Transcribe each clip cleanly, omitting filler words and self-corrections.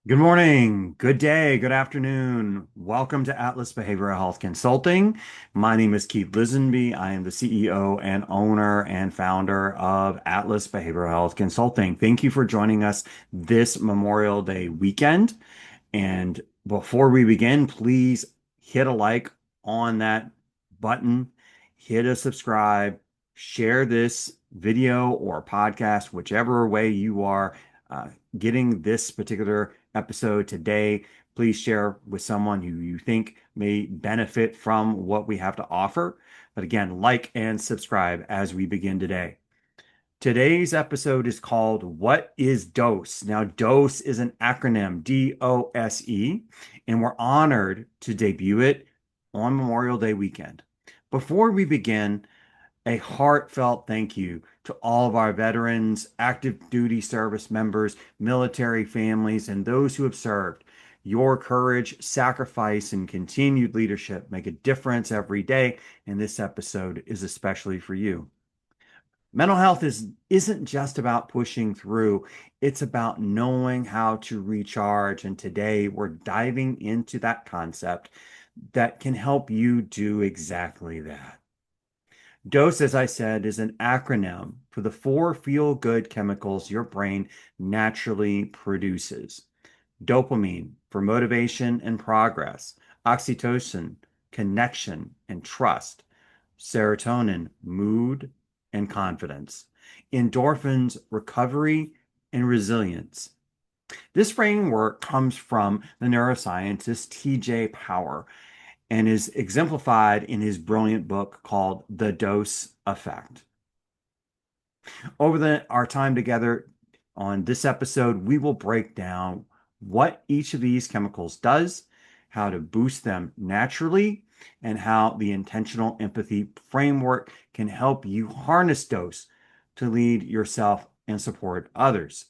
Good morning, good day, good afternoon. Welcome to Atlas Behavioral Health Consulting. My name is Keith Lisenby. I am the CEO and owner and founder of Atlas Behavioral Health Consulting. Thank you for joining us this Memorial Day weekend. And before we begin, please hit a like on that button, hit a subscribe, share this video or podcast, whichever way you are uh, getting this particular episode today. Please share with someone who you think may benefit from what we have to offer. But again, like and subscribe as we begin today. Today's episode is called What is DOSE? Now, DOSE is an acronym, DOSE, and we're honored to debut it on Memorial Day weekend. Before we begin, a heartfelt thank you to all of our veterans, active duty service members, military families, and those who have served. Your courage, sacrifice, and continued leadership make a difference every day, and this episode is especially for you. Mental health isn't just about pushing through, it's about knowing how to recharge. And today we're diving into that concept that can help you do exactly that. DOSE, as I said, is an acronym for the four feel-good chemicals your brain naturally produces. Dopamine for motivation and progress, oxytocin, connection and trust, serotonin, mood and confidence, endorphins, recovery and resilience. This framework comes from the neuroscientist T.J. Power and is exemplified in his brilliant book called The Dose Effect. Over our time together on this episode, we will break down what each of these chemicals does, how to boost them naturally, and how the intentional empathy framework can help you harness dose to lead yourself and support others,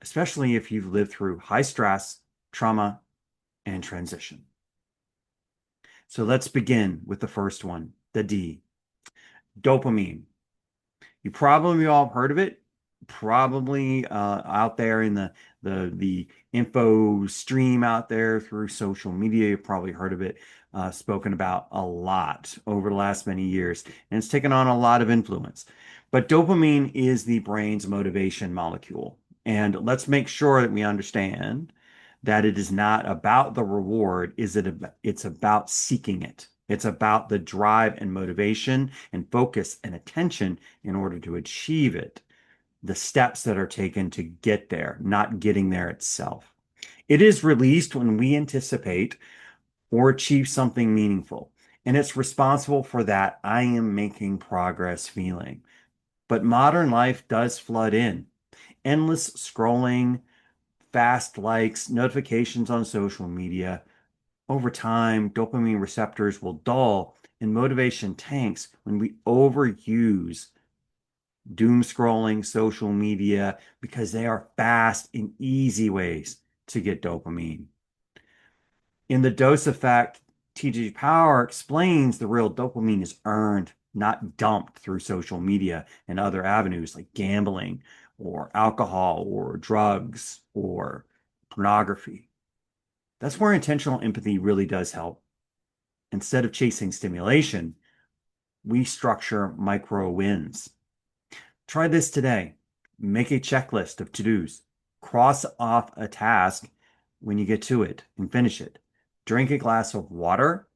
especially if you've lived through high stress, trauma, and transition. So let's begin with the first one, the D, dopamine. You probably all heard of it, probably out there in the info stream out there through social media. You've probably heard of it spoken about a lot over the last many years, and it's taken on a lot of influence. But dopamine is the brain's motivation molecule. And let's make sure that we understand that it is not about the reward, it's about seeking it. It's about the drive and motivation and focus and attention in order to achieve it, the steps that are taken to get there, not getting there itself. It is released when we anticipate or achieve something meaningful, and it's responsible for that I am making progress feeling. But modern life does flood in. Endless scrolling, fast likes, notifications on social media. Over time, dopamine receptors will dull and motivation tanks when we overuse doom scrolling, social media, because they are fast and easy ways to get dopamine. In the dose effect, TG Power explains the real dopamine is earned, not dumped through social media and other avenues like gambling or alcohol or drugs or pornography. That's where intentional empathy really does help. Instead of chasing stimulation, we structure micro wins. Try this today. Make a checklist of to-dos. Cross off a task when you get to it and finish it. Drink a glass of water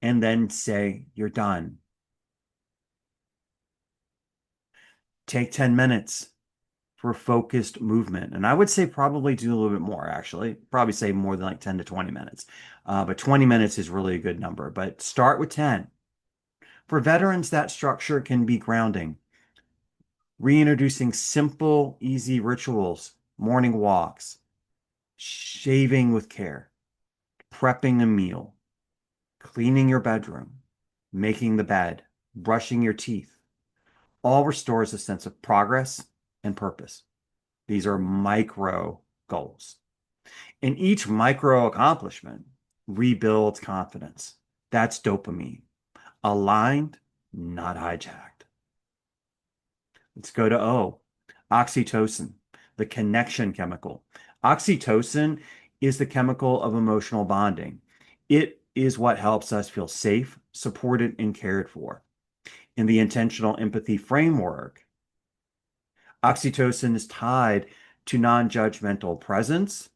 and then say you're done. Take 10 minutes for focused movement. And I would say probably do a little bit more, actually. Probably say more than like 10 to 20 minutes. But 20 minutes is really a good number. But start with 10. For veterans, that structure can be grounding. Reintroducing simple, easy rituals, morning walks, shaving with care, prepping a meal, cleaning your bedroom, making the bed, brushing your teeth, all restores a sense of progress and purpose. These are micro goals. And each micro accomplishment rebuilds confidence. That's dopamine. Aligned, not hijacked. Let's go to O, oxytocin, the connection chemical. Oxytocin is the chemical of emotional bonding. It is what helps us feel safe, supported, and cared for. In the intentional empathy framework, oxytocin is tied to non-judgmental presence,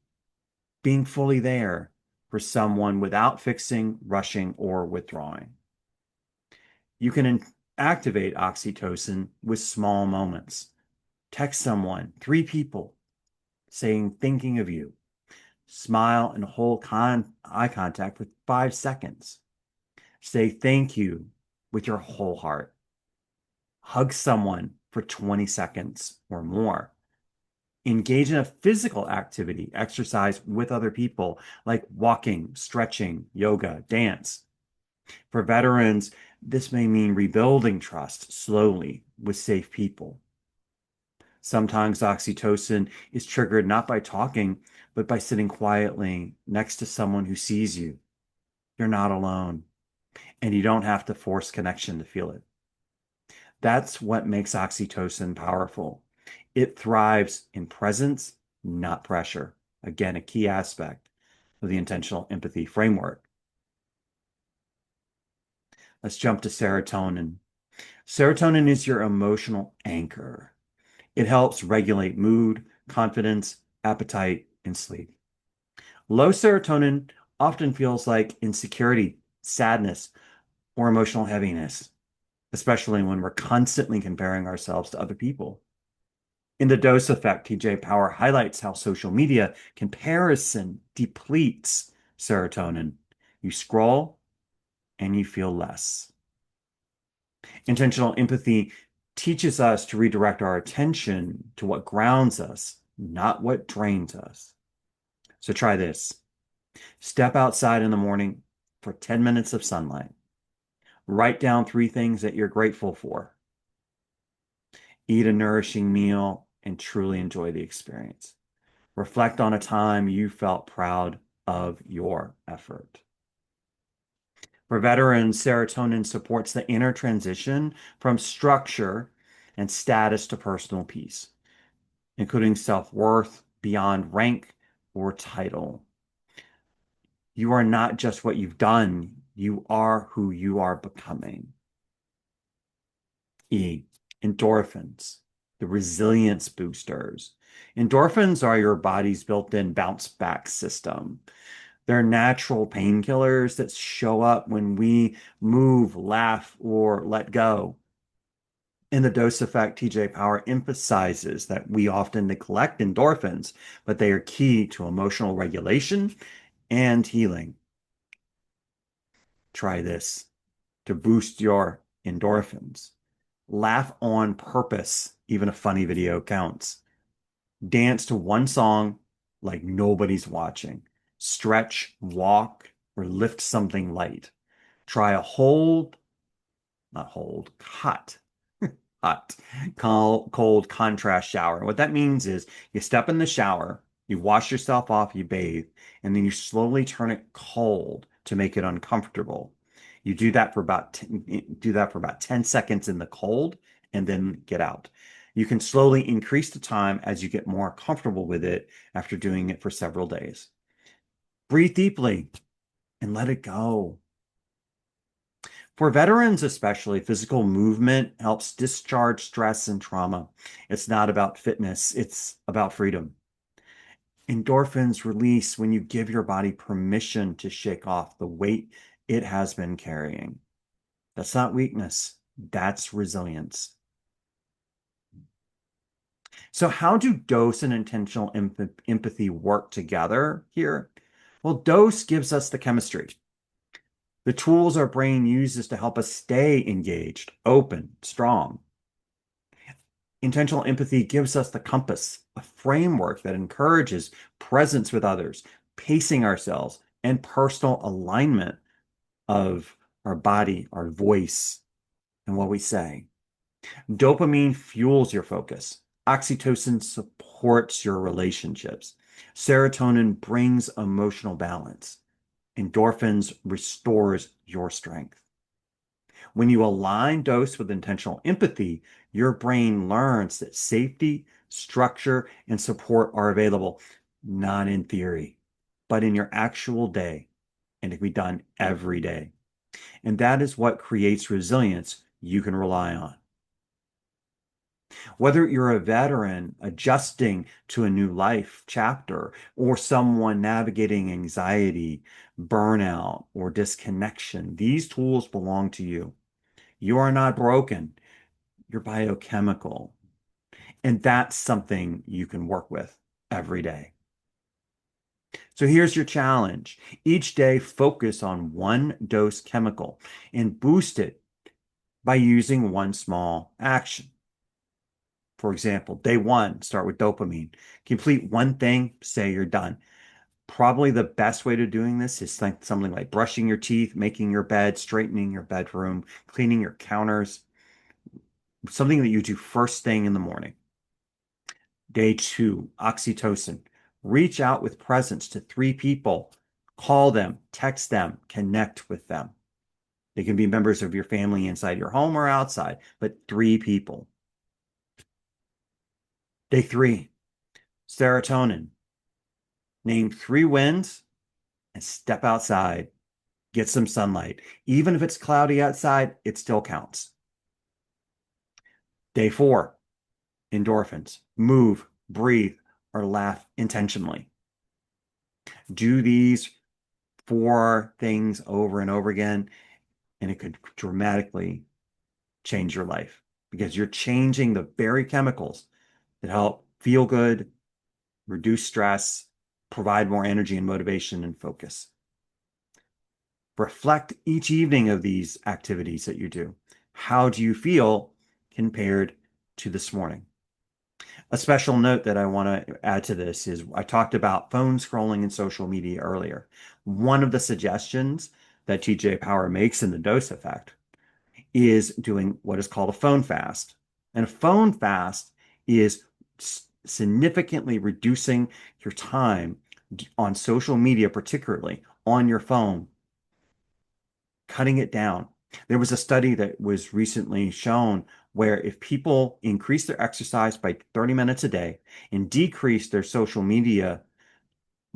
being fully there for someone without fixing, rushing, or withdrawing. You can activate oxytocin with small moments. Text someone, three people, saying, thinking of you. Smile and hold eye contact for 5 seconds. Say thank you with your whole heart. Hug someone for 20 seconds or more. Engage in a physical activity, exercise with other people, like walking, stretching, yoga, dance. For veterans, this may mean rebuilding trust slowly with safe people. Sometimes oxytocin is triggered not by talking, but by sitting quietly next to someone who sees you. You're not alone, and you don't have to force connection to feel it. That's what makes oxytocin powerful. It thrives in presence, not pressure. Again, a key aspect of the intentional empathy framework. Let's jump to serotonin. Serotonin is your emotional anchor. It helps regulate mood, confidence, appetite, and sleep. Low serotonin often feels like insecurity, sadness, or emotional heaviness, especially when we're constantly comparing ourselves to other people. In the dose effect, TJ Power highlights how social media comparison depletes serotonin. You scroll and you feel less. Intentional empathy teaches us to redirect our attention to what grounds us, not what drains us. So try this. Step outside in the morning for 10 minutes of sunlight. Write down three things that you're grateful for. Eat a nourishing meal and truly enjoy the experience. Reflect on a time you felt proud of your effort. For veterans, serotonin supports the inner transition from structure and status to personal peace, including self-worth beyond rank or title. You are not just what you've done, you are who you are becoming. E, endorphins, the resilience boosters. Endorphins are your body's built-in bounce back system. They're natural painkillers that show up when we move, laugh, or let go. In the dose effect, TJ Power emphasizes that we often neglect endorphins, but they are key to emotional regulation and healing. Try this to boost your endorphins. Laugh on purpose, even a funny video counts. Dance to one song like nobody's watching. Stretch, walk, or lift something light. Try a hold, not hold, hot, cold contrast shower. And what that means is you step in the shower, you wash yourself off, you bathe, and then you slowly turn it cold to make it uncomfortable. You do that for about 10 seconds in the cold and then get out. You can slowly increase the time as you get more comfortable with it after doing it for several days. Breathe deeply and let it go. For veterans, especially, physical movement helps discharge stress and trauma. It's not about fitness, it's about freedom. Endorphins release when you give your body permission to shake off the weight it has been carrying. That's not weakness, that's resilience. So, how do dose and intentional empathy work together here? Well, dose gives us the chemistry. The tools our brain uses to help us stay engaged, open, strong. Intentional empathy gives us the compass, a framework that encourages presence with others, pacing ourselves, and personal alignment of our body, our voice, and what we say. Dopamine fuels your focus. Oxytocin supports your relationships. Serotonin brings emotional balance. Endorphins restores your strength. When you align dose with intentional empathy, your brain learns that safety, structure, and support are available, not in theory, but in your actual day. And it can be done every day. And that is what creates resilience you can rely on. Whether you're a veteran adjusting to a new life chapter or someone navigating anxiety, burnout, or disconnection, these tools belong to you. You are not broken. You're biochemical. And that's something you can work with every day. So here's your challenge. Each day, focus on one dose chemical and boost it by using one small action. For example, day one, start with dopamine. Complete one thing, say you're done. Probably the best way to doing this is something like brushing your teeth, making your bed, straightening your bedroom, cleaning your counters, something that you do first thing in the morning. Day two, oxytocin. Reach out with presence to three people. Call them, text them, connect with them. They can be members of your family inside your home or outside, but three people. Day three, serotonin. Name three wins and step outside. Get some sunlight. Even if it's cloudy outside, it still counts. Day four, endorphins. Move, breathe, or laugh intentionally. Do these four things over and over again, and it could dramatically change your life because you're changing the very chemicals that help feel good, reduce stress, provide more energy and motivation and focus. Reflect each evening of these activities that you do. How do you feel compared to this morning? A special note that I want to add to this is I talked about phone scrolling and social media earlier. One of the suggestions that TJ Power makes in the dose effect is doing what is called a phone fast. And a phone fast is significantly reducing your time on social media, particularly on your phone, cutting it down. There was a study that was recently shown where if people increase their exercise by 30 minutes a day and decrease their social media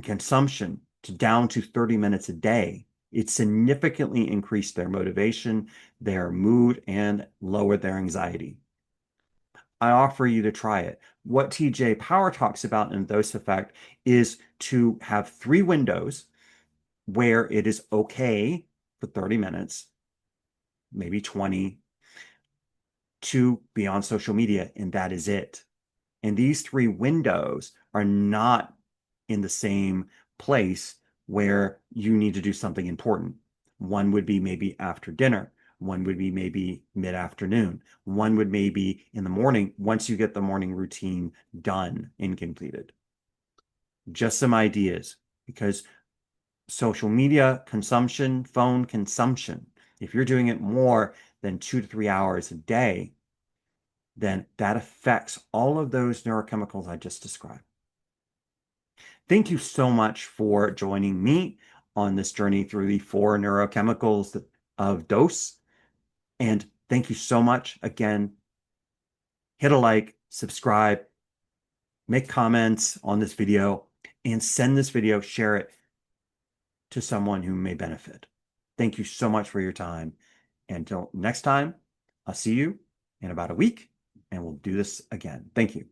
consumption down to 30 minutes a day, it significantly increased their motivation, their mood, and lowered their anxiety. I offer you to try it. What TJ Power talks about in Dose Effect is to have three windows where it is okay for 30 minutes, maybe 20, to be on social media, and that is it. And these three windows are not in the same place where you need to do something important. One would be maybe after dinner. One would be maybe mid-afternoon. One would maybe in the morning once you get the morning routine done and completed. Just some ideas because social media consumption, phone consumption, if you're doing it more than 2 to 3 hours a day, then that affects all of those neurochemicals I just described. Thank you so much for joining me on this journey through the four neurochemicals of dose. And thank you so much. Again, hit a like, subscribe, make comments on this video, and send this video, share it to someone who may benefit. Thank you so much for your time. Until next time, I'll see you in about a week, and we'll do this again. Thank you.